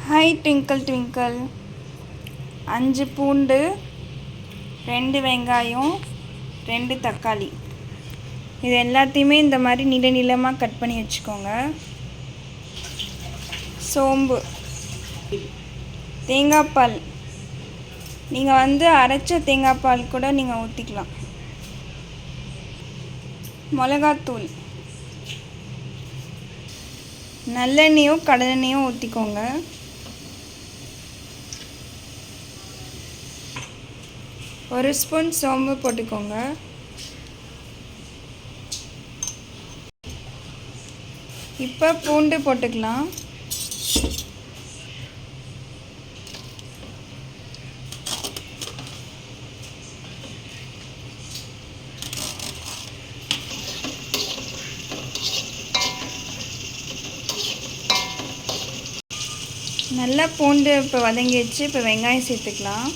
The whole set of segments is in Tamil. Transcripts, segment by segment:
Hi twinkle twinkle. 5 பூண்டு, 2 வெங்காயம், 2 தக்காளி, இது எல்லாத்தையுமே இந்த மாதிரி நீளமாக கட் பண்ணி வச்சுக்கோங்க. சோம்பு, தேங்காய் பால், நீங்கள் அரைச்ச தேங்காய் பால் கூட நீங்கள் ஊற்றிக்கலாம். மிளகாத்தூள், நல்லெண்ணெயோ கடலெண்ணெயோ ஊற்றிக்கோங்க. ஒரு ஸ்பூன் சோம்பு போட்டுக்கோங்க. இப்போ பூண்டு போட்டுக்கலாம். நல்லா பூண்டு இப்போ வதங்கிடுச்சு. இப்போ வெங்காயம் சேர்த்துக்கலாம்.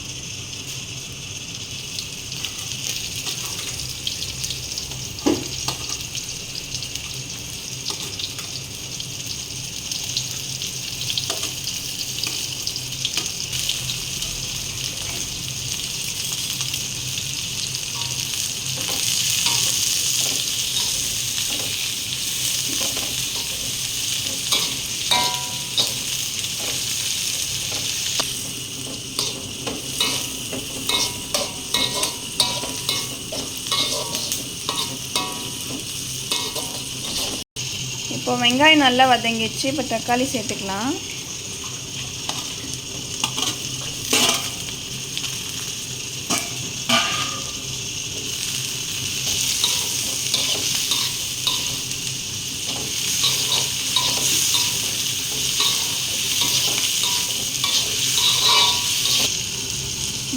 இப்போ வெங்காயம் நல்லா வதங்கிடுச்சு. இப்போ தக்காளி சேர்த்துக்கலாம்.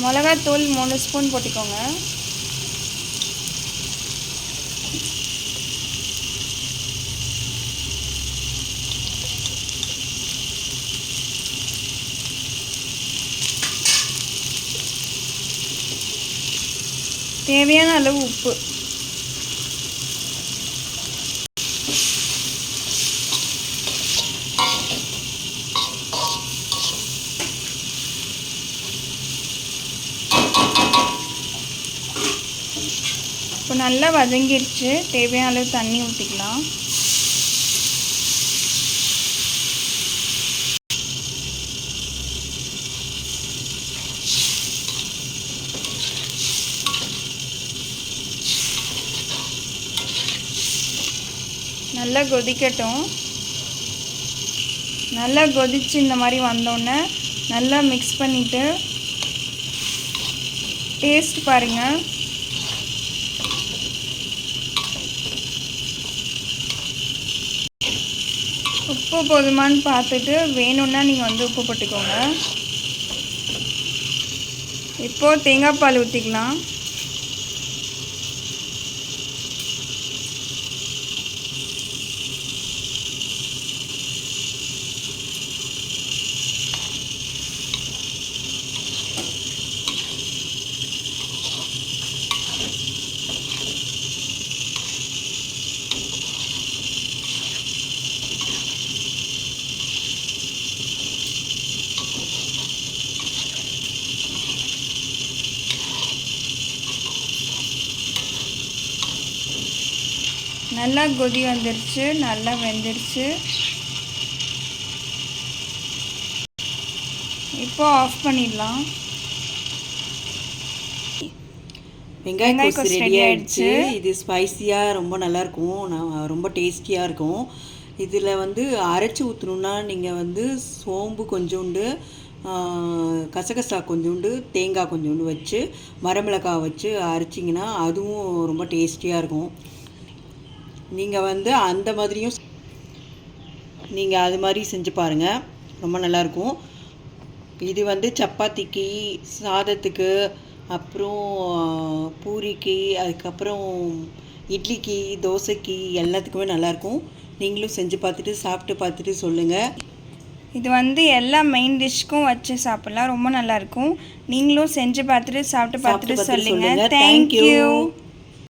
மிளகாத்தூள் 3 ஸ்பூன் போட்டுக்கோங்க. தேவையான அளவு உப்பு. இப்போ நல்லா வதங்கிடுச்சு. தேவையான அளவு தண்ணி ஊற்றிக்கலாம். நல்லா கொதிக்கட்டும். நல்லா கொதிச்சு இந்த மாதிரி வந்தோடனே நல்லா மிக்ஸ் பண்ணிவிட்டு டேஸ்ட் பாருங்கள். உப்பு போதுமான்னு பார்த்துட்டு வேணும்னா நீங்கள் உப்பு போட்டுக்கோங்க. இப்போது தேங்காய் பால் ஊற்றிக்கலாம். நல்லா கொதி வந்துருச்சு. நல்லா வெந்துருச்சு. இப்போ ஆஃப் பண்ணிடலாம். வெங்காயம் கோஸ் ரெடி ஆகிடுச்சு. இது ஸ்பைஸியாக ரொம்ப நல்லாயிருக்கும். ரொம்ப டேஸ்டியாக இருக்கும். இதில் அரைச்சி ஊற்றணுன்னா நீங்கள் சோம்பு கொஞ்சோண்டு, கசகசா கொஞ்சோண்டு, தேங்காய் கொஞ்சோண்டு வச்சு வரமிளகாய் வச்சு அரைச்சிங்கன்னா அதுவும் ரொம்ப டேஸ்டியாக இருக்கும். நீங்கள் அந்த மாதிரியும் நீங்கள் அது மாதிரி செஞ்சு பாருங்கள். ரொம்ப நல்லாயிருக்கும். இது சப்பாத்திக்கு, சாதத்துக்கு, அப்புறம் பூரிக்கு, அதுக்கப்புறம் இட்லிக்கு, தோசைக்கு எல்லாத்துக்குமே நல்லாயிருக்கும். நீங்களும் செஞ்சு பார்த்துட்டு சாப்பிட்டு பார்த்துட்டு சொல்லுங்கள். இது எல்லா மெயின் டிஷ்க்கும் வச்சு சாப்பிட்லாம். ரொம்ப நல்லாயிருக்கும். நீங்களும் செஞ்சு பார்த்துட்டு சாப்பிட்டு பார்த்துட்டு சொல்லுங்கள். தேங்க்யூ.